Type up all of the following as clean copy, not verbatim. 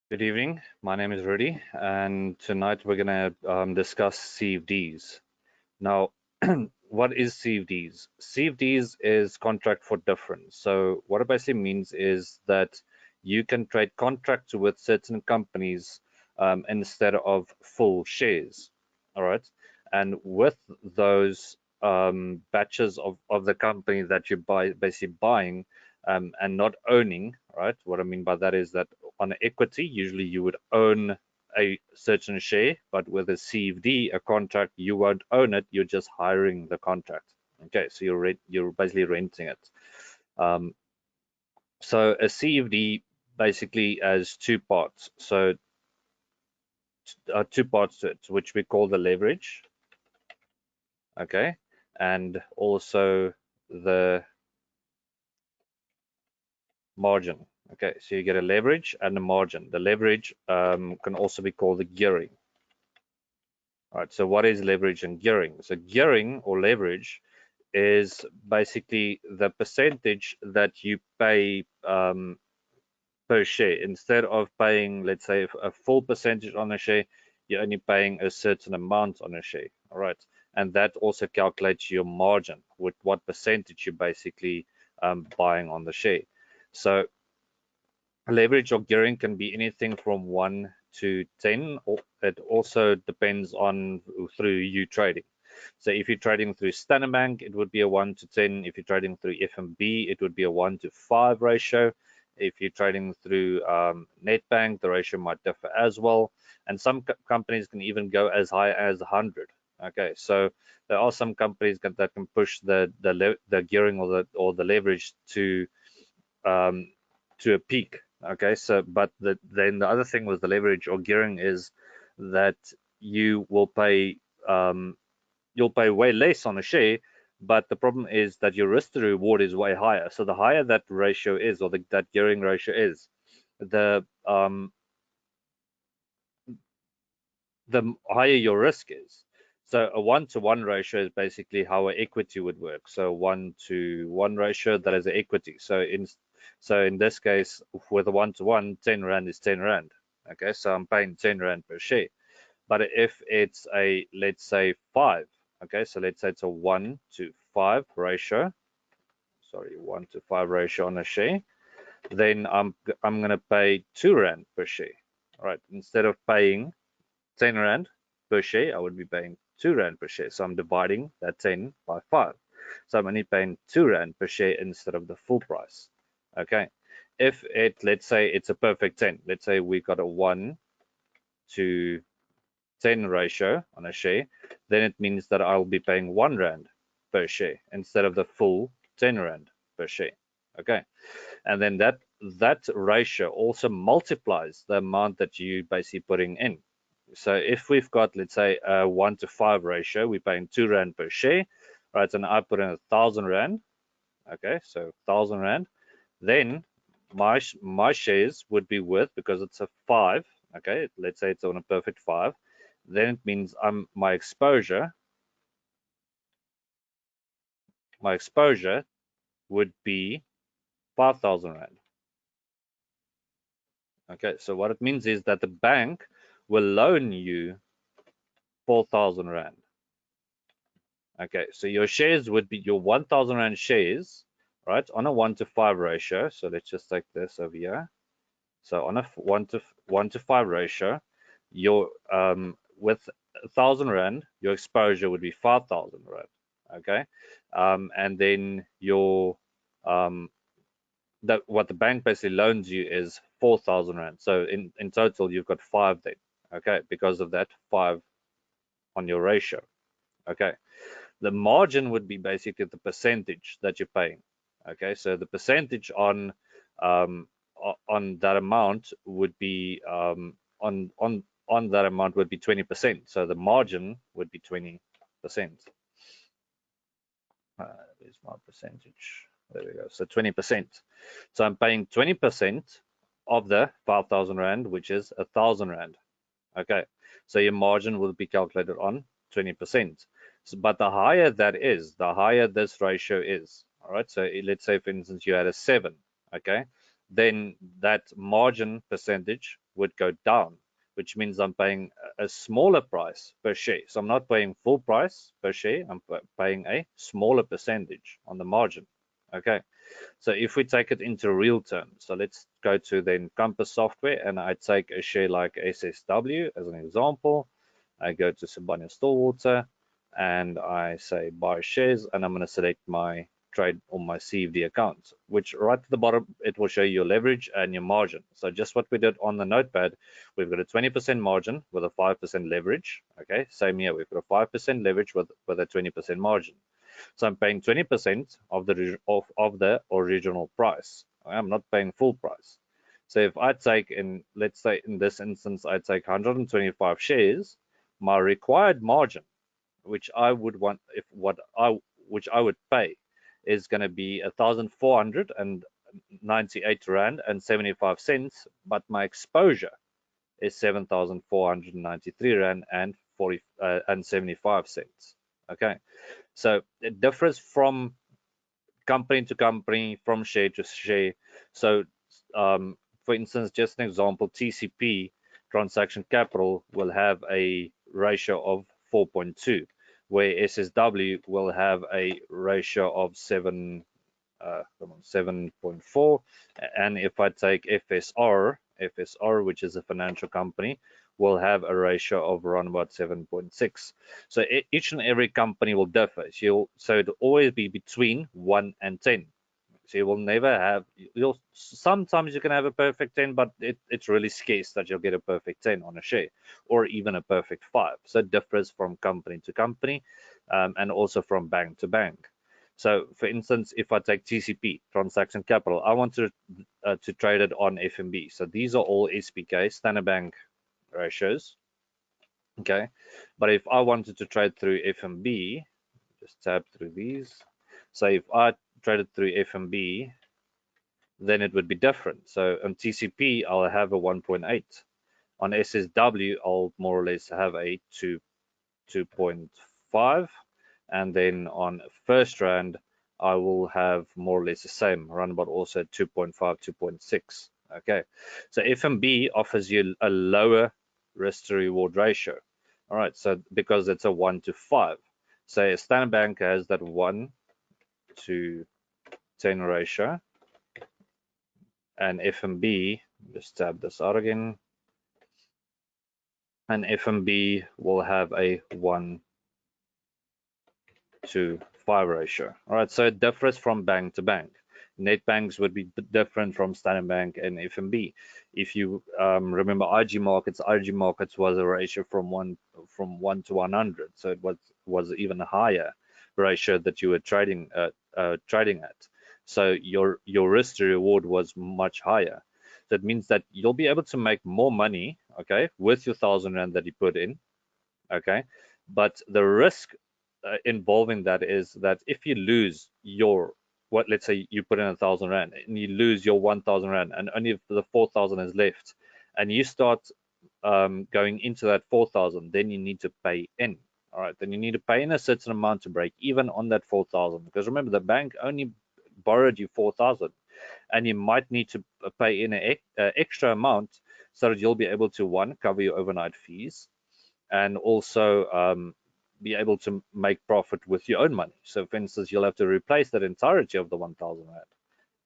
Good evening. My name is Rudi, and tonight we're going to discuss CFDs. Now, what is CFDs? CFDs is contract for difference. So, what it basically means is that you can trade contracts with certain companies instead of full shares. All right. And with those batches of the company that you buy, basically buying and not owning, right? What I mean by that is that on equity, usually you would own a certain share, but with a CFD, a contract, you won't own it. You're just hiring the contract. Okay, so you're basically renting it. Um, so a CFD basically has two parts. So two parts to it, which we call the leverage. Okay, and also the margin. Okay, so you get a leverage and a margin. The leverage can also be called the gearing. All right, so what is leverage and gearing? So gearing or leverage is basically the percentage that you pay per share. Instead of paying, let's say, a full percentage on a share, you're only paying a certain amount on a share. All right, and that also calculates your margin with what percentage you're basically buying on the share. So leverage or gearing can be anything from 1 to 10. It also depends on through you trading. So if you're trading through Standard Bank, it would be a 1 to 10. If you're trading through FNB, it would be a 1 to 5 ratio. If you're trading through NetBank, the ratio might differ as well. And some companies can even go as high as 100. Okay, so there are some companies that can push the gearing or the leverage um, to a peak. Okay, so but then the other thing with the leverage or gearing is that you will pay you'll pay way less on a share, but the problem is that your risk to reward is way higher. So the higher that ratio is, or that gearing ratio is, the the higher your risk is. So a 1-to-1 ratio is basically how an equity would work. So 1-to-1 ratio, that is an equity. So in this case, with a 1-to-1, 10 Rand is 10 Rand. Okay, so I'm paying 10 Rand per share. But if it's a, let's say, 5, okay, so let's say it's a 1-to-5 ratio, sorry, 1-to-5 ratio on a share, then I'm going to pay 2 Rand per share. All right, instead of paying 10 Rand per share, I would be paying 2 Rand per share. So I'm dividing that 10 by 5. So I'm only paying 2 Rand per share instead of the full price. Okay. If let's say it's a perfect 10, let's say we got a 1 to 10 ratio on a share, then it means that I'll be paying 1 Rand per share instead of the full 10 Rand per share. Okay. And then that ratio also multiplies the amount that you basically putting in. So if we've got, let's say, a 1-to-5 ratio, we're paying 2 Rand per share, right? And I put in 1,000 Rand, okay, so 1,000 Rand, then my shares would be worth, because it's a 5, okay, let's say it's on a perfect 5, then it means my exposure would be 5,000 Rand. Okay, so what it means is that the bank will loan you 4,000 Rand. Okay, so your shares would be your 1,000 Rand shares, right, on a 1-to-5 ratio. So let's just take this over here. So on a 1-to-5 ratio, your with 1,000 Rand, your exposure would be 5,000 Rand. Okay, and then your what the bank basically loans you is 4,000 Rand. So in total, you've got 5 then. Okay, because of that 5 on your ratio. Okay. The margin would be basically the percentage that you're paying. Okay, so the percentage on that amount would be on that amount would be 20%. So the margin would be 20%. There's my percentage. There we go. So 20%. So I'm paying 20% of the 5,000 Rand, which is 1,000 Rand. Okay, so your margin will be calculated on 20%. So, but the higher that is, the higher this ratio is. All right, so let's say, for instance, you had a 7. Okay, then that margin percentage would go down, which means I'm paying a smaller price per share. So I'm not paying full price per share, I'm paying a smaller percentage on the margin. Okay, so if we take it into real terms, so let's go to then Compass Software, and I take a share like SSW as an example. I go to Sibanye-Stillwater and I say buy shares, and I'm going to select my trade on my CFD account, which right at the bottom, it will show your leverage and your margin. So just what we did on the notepad, we've got a 20% margin with a 5% leverage. Okay, same here, we've got a 5% leverage with a 20% margin. So I'm paying 20% of the original price. I'm not paying full price. So if I take in, let's say in this instance, I take 125 shares, my required margin, which I would want, which I would pay, is going to be 1,498 rand and 75 cents, but my exposure is 7,493 rand and 75 cents. Okay, so it differs from company to company, from share to share. So, for instance, just an example, TCP, transaction capital, will have a ratio of 4.2, where SSW will have a ratio of 7.4. And if I take FSR, which is a financial company, will have a ratio of around about 7.6. So each and every company will differ. So it'll always be between 1 and 10. So you will never have, sometimes you can have a perfect 10, but it's really scarce that you'll get a perfect 10 on a share, or even a perfect 5. So it differs from company to company, and also from bank to bank. So for instance, if I take TCP, transaction capital, I want to trade it on FNB. So these are all SPK, Standard Bank ratios. Okay, but if I wanted to trade through FNB, just tab through these. So if I traded through FNB, then it would be different. So on TCP, I'll have a 1.8. On SSW, I'll more or less have a 2.5. And then on FirstRand, I will have more or less the same, around about also 2.5, 2.6. Okay, so FNB offers you a lower risk to reward ratio. All right, so because it's a 1 to 5. Say a Standard Bank has that 1 to 10 ratio, and FNB, just tab this out again, and FNB will have a 1 to 5 ratio. All right, so it differs from bank to bank. Net banks would be different from Standard Bank and FNB. If you remember IG markets was a ratio from 1 to 100, so it was even a higher ratio that you were trading at. So your risk to reward was much higher. That means that you'll be able to make more money, okay, with your 1,000 rand that you put in, okay, but the risk involving that is that if you lose your, let's say you put in 1,000 rand and you lose your 1,000 rand and only the 4,000 is left, and you start going into that 4,000, then you need to pay in. All right, then you need to pay in a certain amount to break even on that 4,000, because remember, the bank only borrowed you 4,000, and you might need to pay in an extra amount so that you'll be able to, one, cover your overnight fees, and also be able to make profit with your own money. So for instance, you'll have to replace that entirety of the 1,000 rand,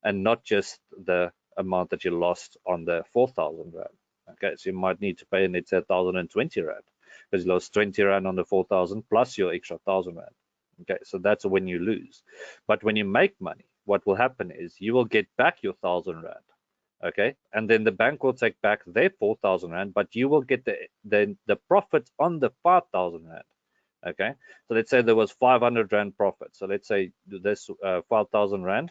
and not just the amount that you lost on the 4,000 rand. Okay, so you might need to pay an extra 1,020 rand, because you lost 20 rand on the 4,000 plus your extra 1,000 rand. Okay, so that's when you lose. But when you make money, what will happen is you will get back your 1,000 rand. Okay, and then the bank will take back their 4,000 rand, but you will get the profit on the 5,000 rand. Okay, so let's say there was 500 rand profit. So let's say this 5,000 rand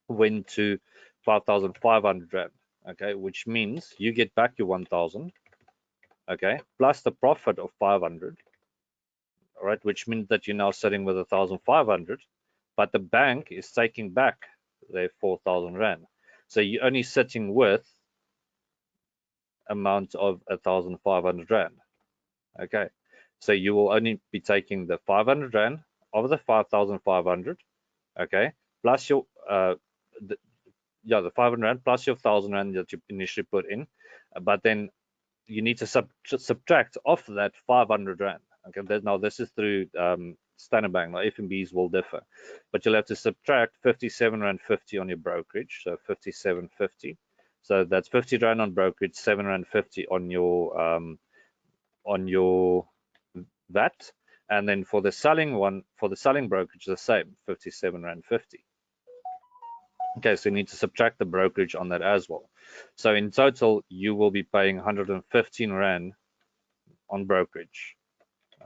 went to 5,500 rand. Okay, which means you get back your 1,000. Okay, plus the profit of 500. All right, which means that you're now sitting with 1,500, but the bank is taking back their 4,000 rand. So you're only sitting with amount of 1,500 rand. Okay, so you will only be taking the 500 rand of the 5,500. Okay, plus yeah, the 500 Rand plus your 1,000 Rand that you initially put in, but then you need to subtract off that 500 Rand. Okay, now this is through Standard Bank. Now FNBs will differ, but you'll have to subtract 57 Rand 50 on your brokerage, so 57.50. So that's 50 Rand on brokerage, 7 Rand 50 on your VAT, and then for the selling brokerage, the same, 57 Rand 50. Okay, so you need to subtract the brokerage on that as well. So in total, you will be paying 115 Rand on brokerage.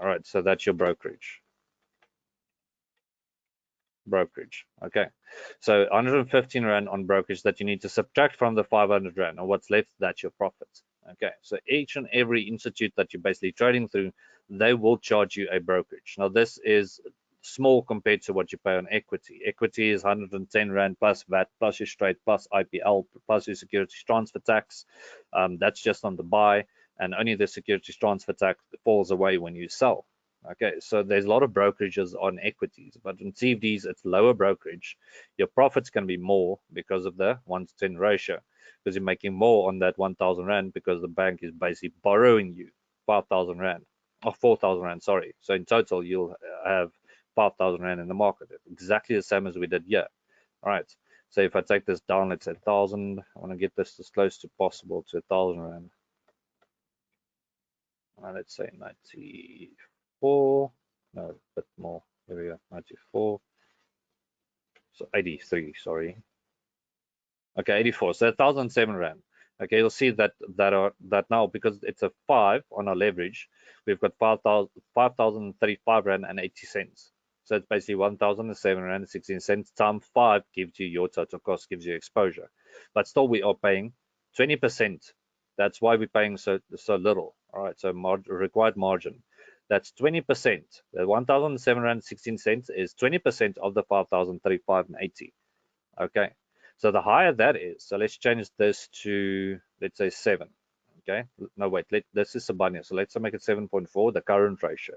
All right, so that's your brokerage. Okay, so 115 Rand on brokerage that you need to subtract from the 500 Rand, and what's left, that's your profit. Okay, so each and every institute that you're basically trading through, they will charge you a brokerage. Now this is small compared to what you pay on equity. Equity is 110 Rand plus VAT, plus your straight, plus IPL, plus your securities transfer tax. That's just on the buy, and only the securities transfer tax falls away when you sell. Okay, so there's a lot of brokerages on equities, but in CFDs, it's lower brokerage. Your profits can be more because of the 1 to 10 ratio, because you're making more on that 1,000 Rand because the bank is basically borrowing you 5,000 Rand, or 4,000 Rand, sorry. So in total, you'll have 5,000 Rand in the market, exactly the same as we did here. All right, so if I take this down, let's say 1,000, I want to get this as close to possible to 1,000 Rand. Let's say 94, no, a bit more, here we go, 94, so 83, sorry. Okay, 84, so 1,007 Rand. Okay, you'll see that now, because it's a 5 on our leverage, we've got 5,035 Rand and 80 cents. So it's basically 1,007 Rand and 16 cents times 5 gives you your total cost, gives you exposure. But still, we are paying 20%. That's why we're paying so little. All right, so required margin. That's 20%. The 1,007 Rand 16 cents is 20% of the 5,035 and 80. Okay, so the higher that is, so let's change this to, let's say 7. Okay, no, wait, this is Sibanye, so let's make it 7.4, the current ratio.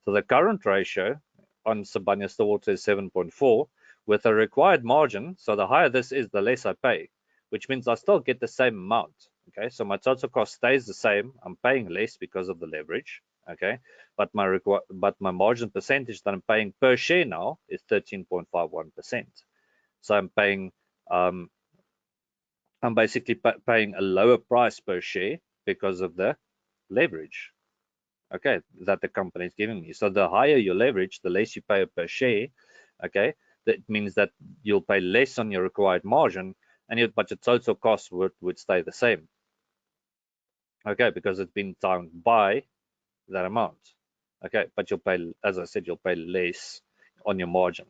So the current ratio on Sibanye Stillwater is 7.4 with a required margin. So the higher this is, the less I pay, which means I still get the same amount. Okay, so my total cost stays the same. I'm paying less because of the leverage. Okay, but my margin percentage that I'm paying per share now is 13.51%. So I'm paying, I'm basically paying a lower price per share because of the leverage, okay, that the company is giving me. So the higher your leverage, the less you pay per share. Okay, that means that you'll pay less on your required margin, and but your total cost would stay the same. Okay, because it's been timed by that amount. Okay, but you'll pay, as I said, you'll pay less on your margin.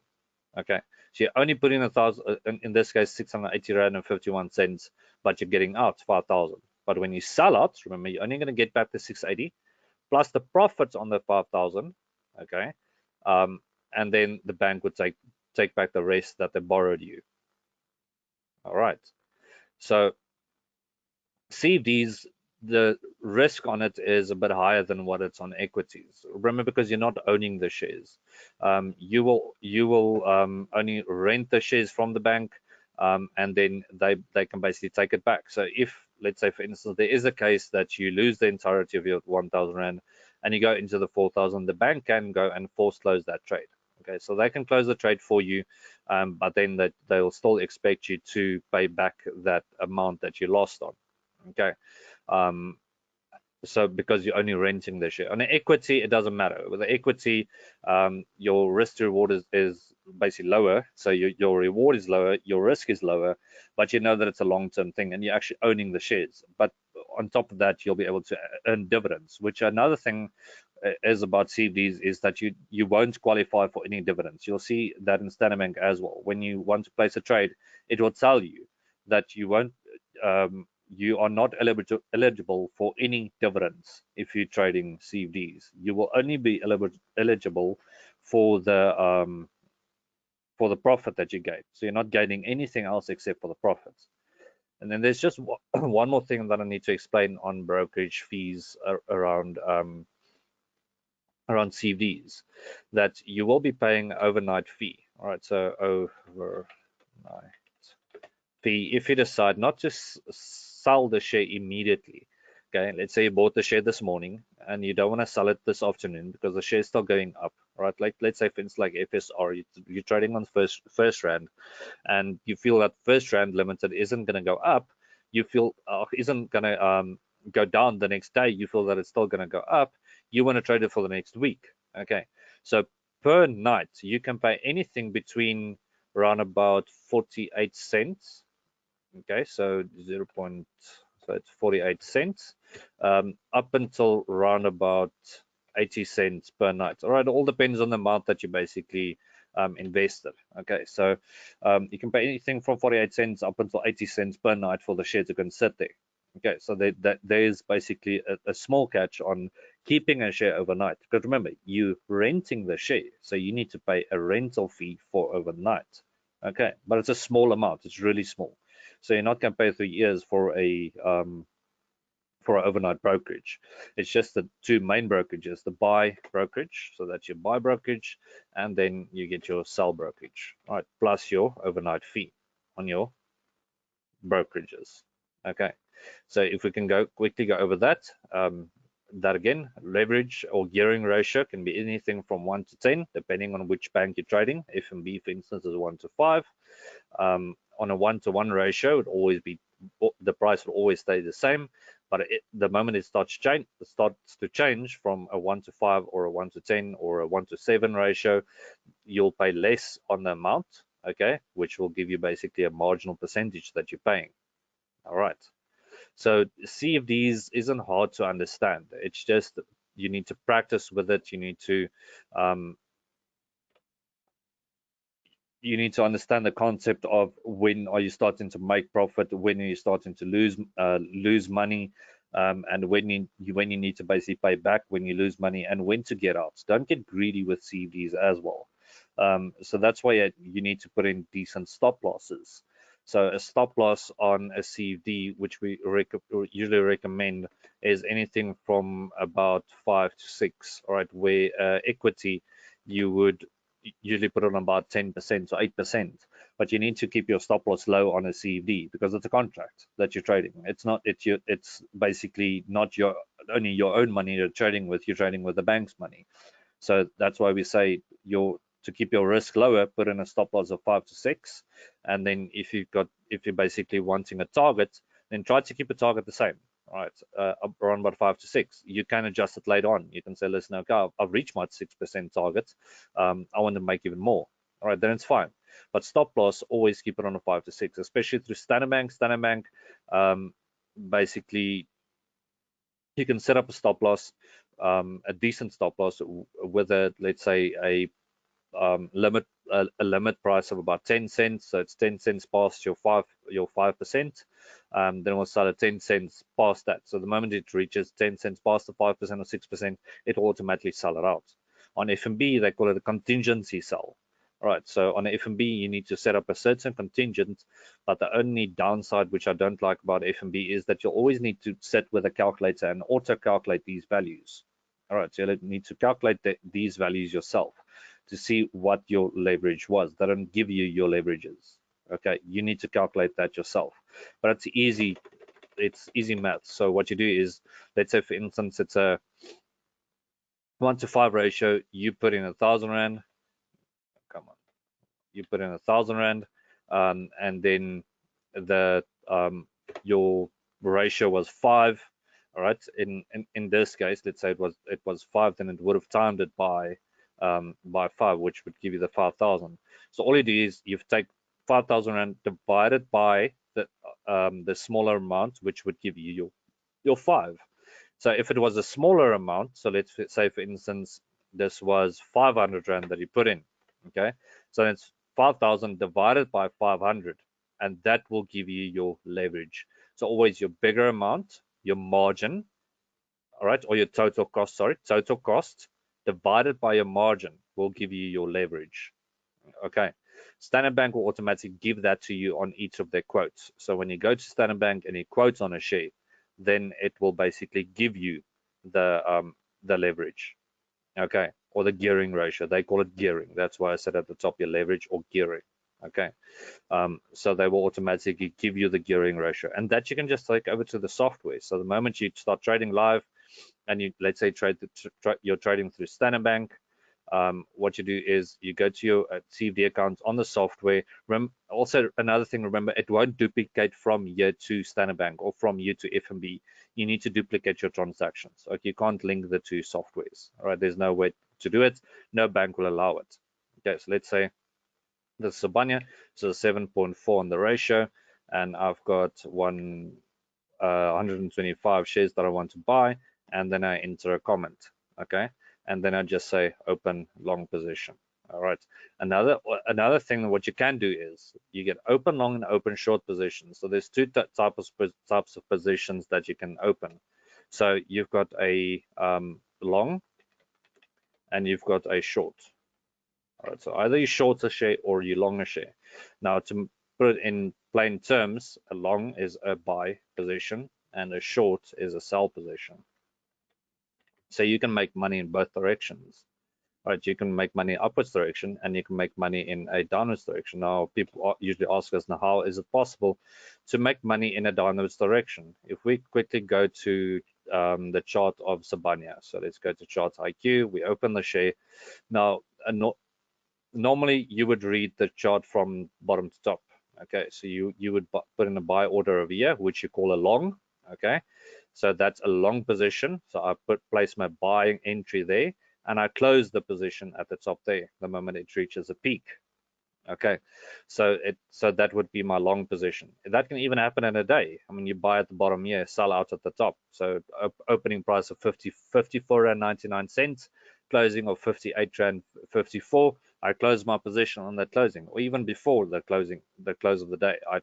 Okay, so you're only putting 1,000, in this case 680 Rand and 51 cents, but you're getting out 5,000. But when you sell out, remember, you're only going to get back the 680 plus the profits on the 5,000. Okay, and then the bank would take back the rest that they borrowed you. All right, so CFDs, the risk on it is a bit higher than what it's on equities. Remember, because you're not owning the shares, you will only rent the shares from the bank, and then they can basically take it back. So if, let's say, for instance, there is a case that you lose the entirety of your 1,000 Rand and you go into the 4,000, the bank can go and force close that trade. Okay, so they can close the trade for you, but then they'll still expect you to pay back that amount that you lost on. Okay, so because you're only renting the share. On an equity, it doesn't matter. With the equity, your risk to reward is basically lower, so your reward is lower, your risk is lower, but you know that it's a long-term thing and you're actually owning the shares. But on top of that, you'll be able to earn dividends, which another thing is about CFDs is that you won't qualify for any dividends. You'll see that in Standard Bank as well. When you want to place a trade, it will tell you that you won't you are not eligible for any dividends if you're trading CFDs. You will only be eligible for the profit that you gain. So you're not gaining anything else except for the profits. And then there's just one more thing that I need to explain on brokerage fees around CFDs, that you will be paying overnight fee. All right, so overnight fee if you decide not to sell the share immediately. Okay, let's say you bought the share this morning and you don't want to sell it this afternoon because the share is still going up, right? Like let's say for instance like FSR, you're trading on first rand, and you feel that first rand limited isn't going to go up, you feel isn't going to go down the next day, you feel that it's still going to go up, you want to trade it for the next week. Okay, so per night you can pay anything between around about 48 cents. Okay, so so it's 48 cents up until around about 80 cents per night. All right, it all depends on the amount that you basically invested. Okay, so you can pay anything from 48 cents up until 80 cents per night for the share to can sit there. Okay, so there is basically a small catch on keeping a share overnight. Because remember, you renting the share, so you need to pay a rental fee for overnight. Okay, but it's a small amount. It's really small. So you're not going to pay 3 years for an overnight brokerage. It's just the two main brokerages, the buy brokerage, so that's your buy brokerage, and then you get your sell brokerage, right, plus your overnight fee on your brokerages. Okay, so if we can quickly go over that, that again, leverage or gearing ratio can be anything from 1 to 10, depending on which bank you're trading. FNB, for instance, is 1 to 5. On a 1-to-1 ratio, the price will always stay the same, but the moment it starts to change from a 1 to 5 or a 1 to 10 or a 1 to 7 ratio, you'll pay less on the amount, okay, which will give you basically a marginal percentage that you're paying. All right, so CFDs isn't hard to understand. It's just you need to practice with it. You need to understand the concept of when are you starting to make profit, when are you starting to lose money, and when you need to basically pay back when you lose money, and when to get out. Don't get greedy with CFDs as well. So that's why you need to put in decent stop losses. So a stop loss on a CFD, which we usually recommend, is anything from about 5 to 6. All right, where equity you would usually put on about 10% or 8%, but you need to keep your stop loss low on a CFD because it's a contract that you're trading. It's basically not only your own money you're trading with. You're trading with the bank's money. So that's why we say to keep your risk lower, put in a stop loss of 5 to 6, and then if you're basically wanting a target, then try to keep a target the same. All right, around about 5 to 6. You can adjust it later on. You can say, listen, okay, I've reached my 6% target. I want to make even more. All right, then it's fine. But stop loss, always keep it on a 5 to 6, especially through Standard Bank. Standard Bank, basically, you can set up a stop loss, a decent stop loss with let's say a limit price of about 10 cents. So it's 10 cents past your 5%. Then we'll start at 10 cents past that. So the moment it reaches 10 cents past the 5% or 6%, it will automatically sell it out. On FNB, they call it a contingency sell. All right, so on FNB, you need to set up a certain contingent, but the only downside, which I don't like about FNB, is that you'll always need to sit with a calculator and auto-calculate these values. All right, so you need to calculate these values yourself to see what your leverage was. They don't give you your leverages. Okay, you need to calculate that yourself. But it's easy math. So what you do is, let's say for instance, it's a 1 to 5 ratio. You put in 1,000 rand. Come on, you put in 1,000 rand, and then your ratio was 5. All right. In this case, let's say it was 5, then it would have timed it by 5, which would give you the 5,000. So all you do is you take 5,000 rand divided by the smaller amount, which would give you your 5. So if it was a smaller amount, so let's say for instance this was 500 rand that you put in. Okay, so it's 5,000 divided by 500, and that will give you your leverage. So always your bigger amount, your margin, all right, or your total cost, total cost divided by your margin will give you your leverage. Okay, Standard Bank will automatically give that to you on each of their quotes. So when you go to Standard Bank and you quote on a share, then it will basically give you the leverage. Okay, or the gearing ratio. They call it gearing. That's why I said at the top your leverage or gearing. Okay, so they will automatically give you the gearing ratio, and that you can just take over to the software. So the moment you start trading live, and you, let's say, you're trading through Standard Bank, what you do is you go to your CFD account on the software. Also, another thing, remember, it won't duplicate from here to Standard Bank or from here to FNB. You need to duplicate your transactions. Okay, you can't link the two softwares. All right, there's no way to do it. No bank will allow it. Okay, so let's say this is Sabanya, so 7.4 on the ratio, and I've got 125 shares that I want to buy, and then I enter a comment. Okay, and then I just say open long position. All right, another thing, what you can do is you get open long and open short positions. So there's two types of positions that you can open. So you've got a long and you've got a short. All right, so either you short a share or you long a share. Now, to put it in plain terms, a long is a buy position and a short is a sell position. So you can make money in both directions. All right, you can make money upwards direction and you can make money in a downwards direction. Now, people usually ask us, now, how is it possible to make money in a downwards direction? If we quickly go to the chart of Sabanya, so let's go to Chart IQ, we open the share. Now, normally you would read the chart from bottom to top. Okay, so you would put in a buy order over here, which you call a long. Okay, so that's a long position. So I place my buying entry there, and I close the position at the top there the moment it reaches a peak. Okay, so that would be my long position. That can even happen in a day. I mean, you buy at the bottom here, sell out at the top. So opening price of 54.99 closing of 58.54. I close my position on that closing, or even before the close of the day, I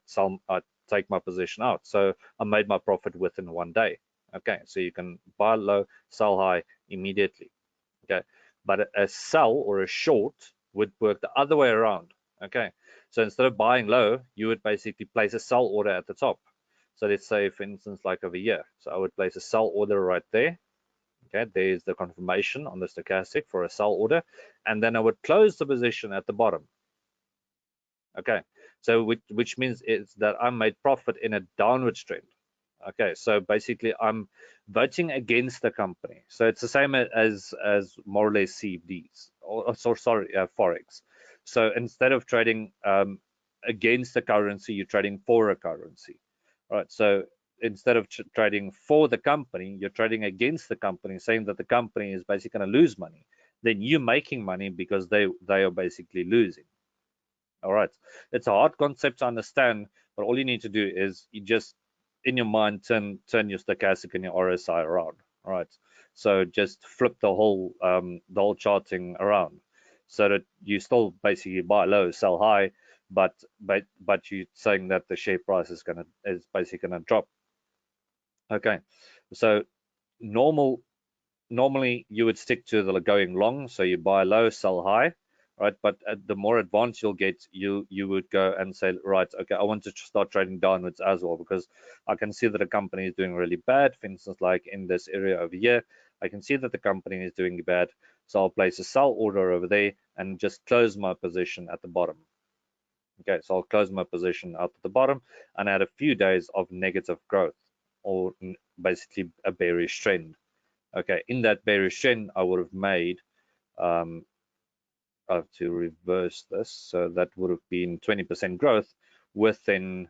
take my position out. So I made my profit within 1 day. Okay, so you can buy low, sell high immediately. Okay, but a sell or a short would work the other way around. Okay, so instead of buying low, you would basically place a sell order at the top. So let's say, for instance, like over here, so I would place a sell order right there. Okay, there's the confirmation on the stochastic for a sell order, and then I would close the position at the bottom. Okay, so which means is that I made profit in a downward trend. Okay, so basically I'm voting against the company. So it's the same as more or less CFDs, or sorry, Forex. So instead of trading against the currency, you're trading for a currency. All right, so instead of trading for the company, you're trading against the company, saying that the company is basically going to lose money. Then you're making money because they are basically losing. All right, it's a hard concept to understand, but all you need to do is you just in your mind turn your stochastic and your RSI around. All right, so just flip the whole charting around, so that you still basically buy low, sell high, but you're saying that the share price is basically gonna drop. Okay, so normally you would stick to the going long, so you buy low, sell high, right? But the more advanced you'll get, you would go and say, right, okay, I want to start trading downwards as well, because I can see that a company is doing really bad. For instance, like in this area over here, I can see that the company is doing bad, so I'll place a sell order over there and just close my position at the bottom. Okay, so I'll close my position out at the bottom and add a few days of negative growth, or basically a bearish trend. Okay, in that bearish trend, I would have made, I have to reverse this, so that would have been 20% growth within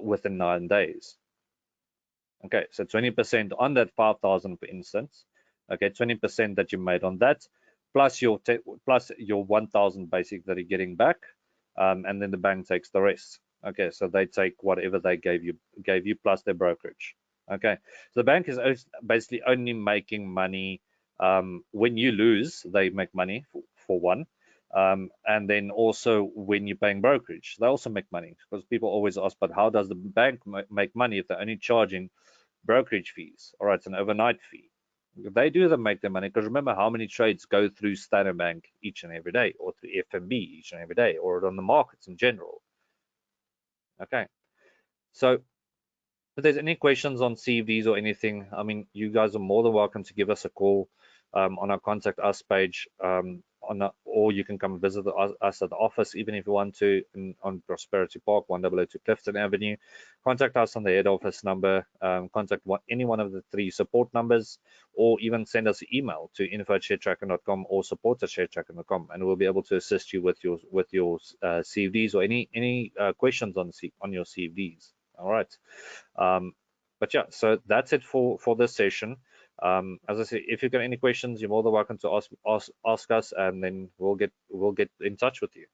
9 days. Okay, so 20% on that 5,000, for instance. Okay, 20% that you made on that, plus your 1,000 basic that you're getting back, and then the bank takes the rest. Okay, so they take whatever they gave you plus their brokerage. Okay, so the bank is basically only making money when you lose. They make money for one, and then also when you're paying brokerage, they also make money, because people always ask, but how does the bank make money if they're only charging brokerage fees? All right, it's an overnight fee. They do make their money, because remember how many trades go through Standard Bank each and every day, or through FNB each and every day, or on the markets in general. Okay, so if there's any questions on CFDs or anything, I mean, you guys are more than welcome to give us a call on our contact us page. or you can come visit us at the office, even if you want to, on Prosperity Park, 1002 Clifton Avenue. Contact us on the head office number, contact any one of the 3 support numbers, or even send us an email to info@sharetrackin.com or support@sharetrackin.com, and we'll be able to assist you with your CFDs or any questions on your CFDs. All right. But yeah, so that's it for this session. As I say, if you've got any questions, you're more than welcome to ask us, and then we'll get in touch with you.